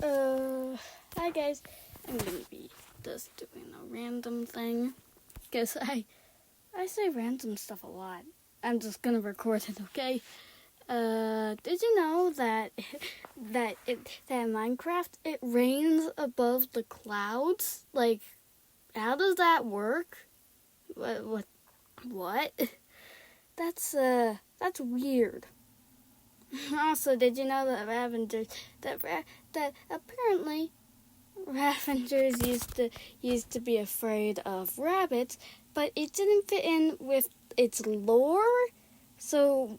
Hi guys. I'm gonna be just doing a random thing. Because I say random stuff a lot. I'm just gonna record it, okay? Did you know that that in Minecraft it rains above the clouds? Like, how does that work? What? That's weird. Also, did you know that that apparently Ravengers used to be afraid of rabbits, but it didn't fit in with its lore, so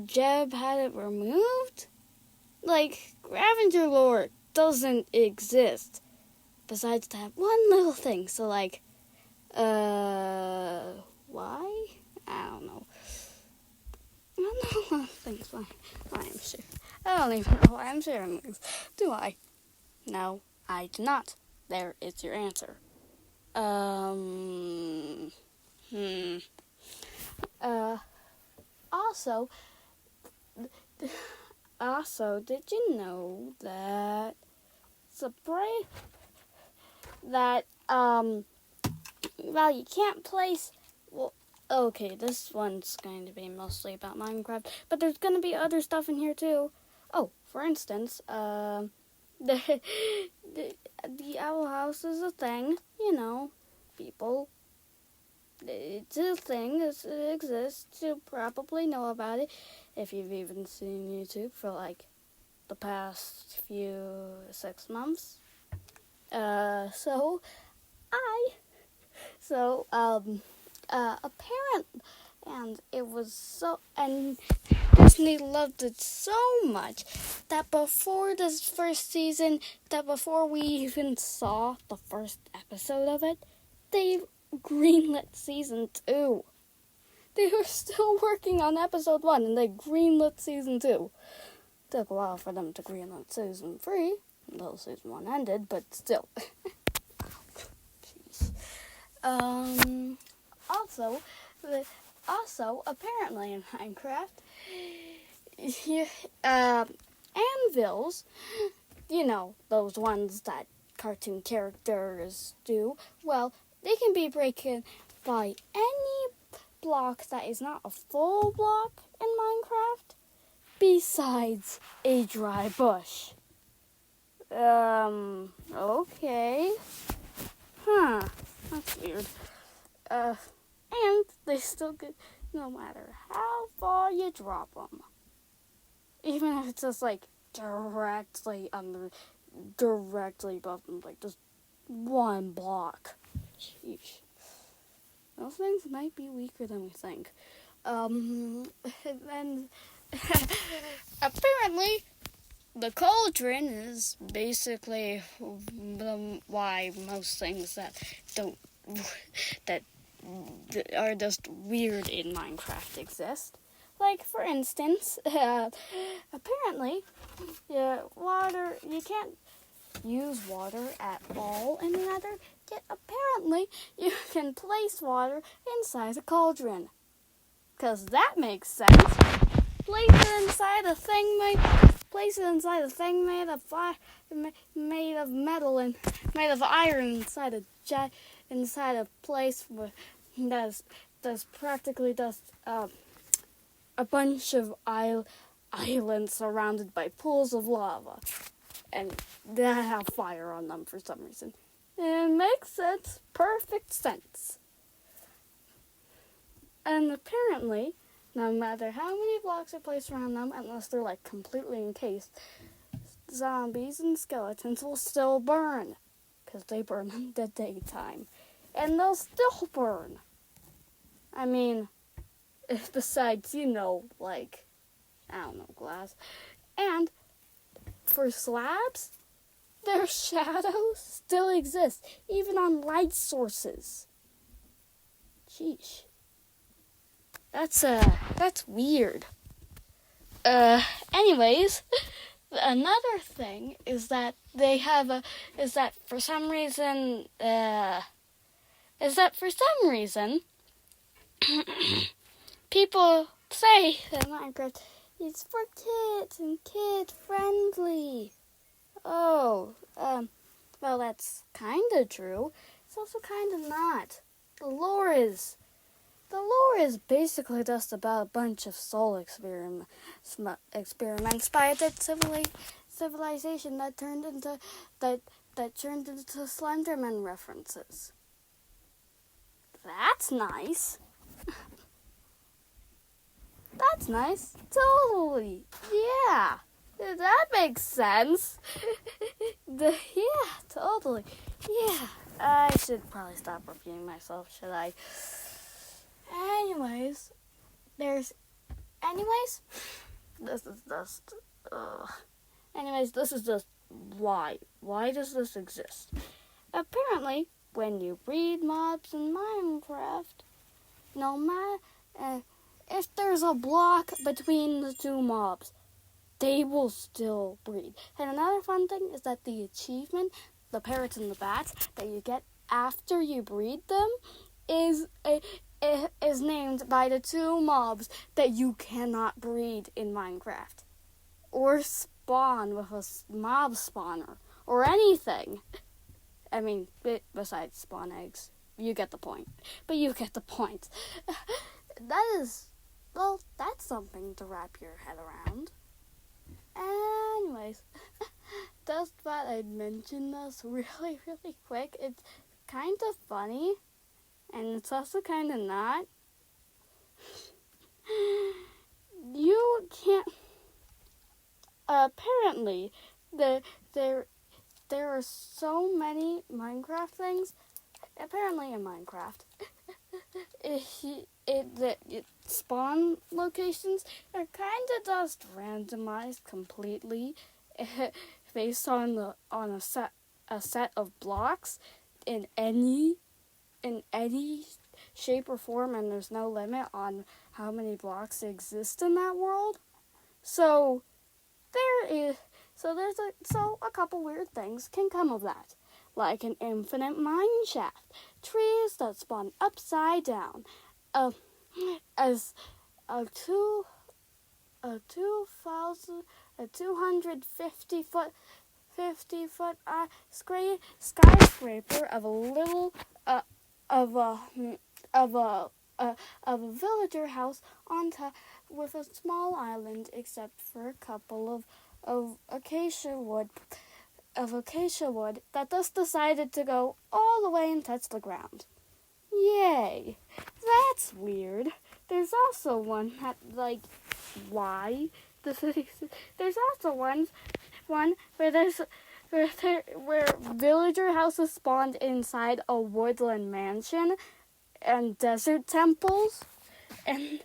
Jeb had it removed? Like, Ravenger lore doesn't exist, besides that one little thing, so like, why? I don't know. I don't know things why I'm sure. I don't even know why I'm sharing things, do I? No, I do not. There is your answer. Also, did you know that well, you can't place. Well, okay, this one's going to be mostly about Minecraft, but there's going to be other stuff in here too. Oh, for instance, the owl house is a thing. You know, people. It's a thing. It exists. You probably know about it if you've even seen YouTube for like the past 6 months. Apparent, and it was so, and Disney loved it so much that before this first season, that before we even saw the first episode of it, they greenlit season 2. They were still working on episode 1, and they greenlit season 2. Took a while for them to greenlit season 3, until season 1 ended, but still. Jeez. Also, apparently in Minecraft, anvils, you know, those ones that cartoon characters do, well, they can be broken by any block that is not a full block in Minecraft, besides a dry bush. Okay. Huh, that's weird. And they still get, no matter how far you drop them. Even if it's just like directly above them, like just one block. Sheesh. Those things might be weaker than we think. And apparently the cauldron is basically why most things that are just weird in Minecraft exist. Like, for instance, apparently, water, you can't use water at all in the Nether, yet apparently you can place water inside a cauldron. 'Cause that makes sense. Place it inside a thing made of made of metal and made of iron inside a place that's practically just a bunch of islands surrounded by pools of lava, and that have fire on them for some reason. It makes sense, perfect sense. And apparently, no matter how many blocks are placed around them, unless they're like completely encased, zombies and skeletons will still burn, because they burn in the daytime, and they'll still burn. I mean, besides, like, I don't know, glass. And for slabs, their shadows still exist, even on light sources. Sheesh. That's weird. Anyways, another thing is that for some reason, people say that Minecraft is for kids and kid friendly. Oh, well, that's kinda true. It's also kinda not. The lore is basically just about a bunch of soul experiments by a dead civilization that turned into Slenderman references. That's nice. That's nice. Totally. Yeah. That makes sense. Yeah, totally. Yeah. I should probably stop repeating myself, should I? Anyways, anyways, this is just, this is just why. Why does this exist? Apparently, when you breed mobs in Minecraft, no matter if there's a block between the two mobs, they will still breed. And another fun thing is that the achievement, the parrots and the bats, that you get after you breed them is named by the two mobs that you cannot breed in Minecraft. Or spawn with a mob spawner. Or anything. I mean, besides spawn eggs. You get the point. But you get the point. That's something to wrap your head around. Anyways, just thought I'd mention this really, really quick. It's kind of funny, and it's also kind of not. You can't. Apparently, there are so many Minecraft things. Apparently, in Minecraft, the spawn locations are kind of just randomized completely based on a set of blocks in any shape or form, and there's no limit on how many blocks exist in that world. So there's a couple weird things can come of that, like an infinite mine shaft, trees that spawn upside down, as a 250 foot skyscraper of a little of a villager house on top with a small island, except for a couple of acacia wood that just decided to go all the way and touch the ground. Yay! That's weird. There's also one that, why? There's also one where villager houses spawned inside a woodland mansion and desert temples and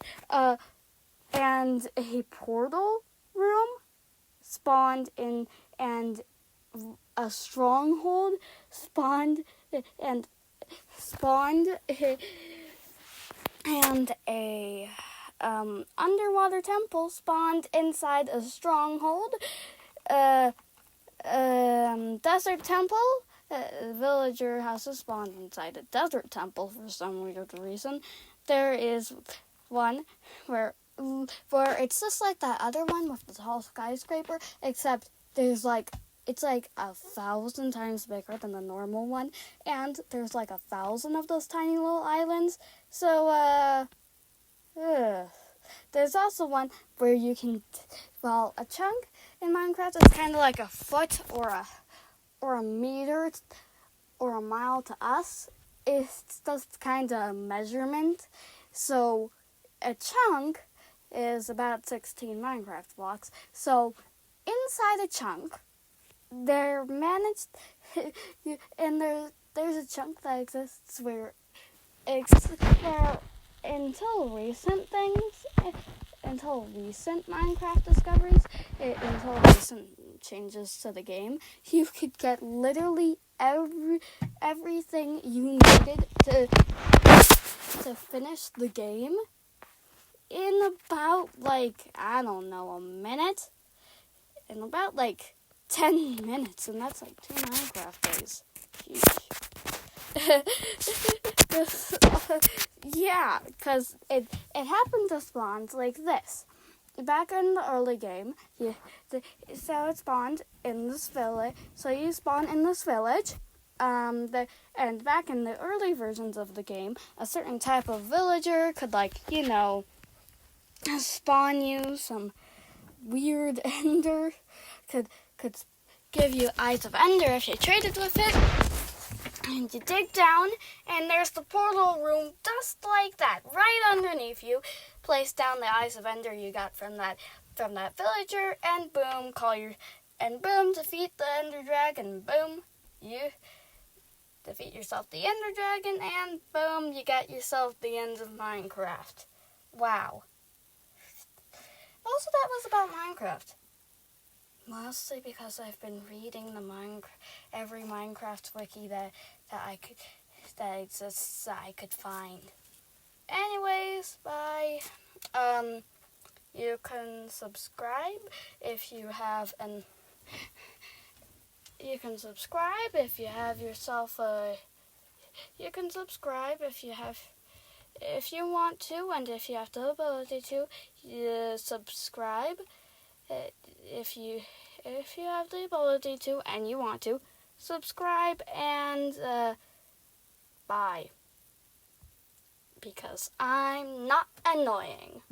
a portal room spawned in, and a stronghold spawned and a underwater temple spawned inside a stronghold. Desert temple. Villager houses spawned inside a desert temple for some weird reason. There is one where it's just like that other one with the tall skyscraper, except it's 1,000 times bigger than the normal one, and there's 1,000 of those tiny little islands. So there's also one where you can, a chunk in Minecraft is kind of like a foot or a meter or a mile to us. It's just kind of a measurement. So a chunk is about 16 Minecraft blocks. So inside a chunk, they're managed, and there's a chunk that exists where until recent Minecraft discoveries, until recent changes to the game, you could get literally everything you needed to finish the game in about a minute. In about 10 minutes, and that's 2 Minecraft days. Yeah, because it happened to spawns like this. back in the early game, so it spawned in this village. So you spawn in this village. And back in the early versions of the game, a certain type of villager could, spawn you some weird ender. Could give you eyes of ender if you traded with it. And you dig down, and there's the portal room just like that, right underneath you. Place down the eyes of ender you got from that villager, and boom, defeat the ender dragon. Boom, you defeat yourself the ender dragon, and boom, you got yourself the end of Minecraft. Wow. Also, that was about Minecraft. Mostly because I've been reading every Minecraft wiki that exists that I could find. Anyways, bye. You can subscribe if you have You can subscribe if you have yourself a. You can subscribe if you want to, and if you have the ability to. Subscribe if you have the ability to and you want to. Subscribe and bye. Because I'm not annoying.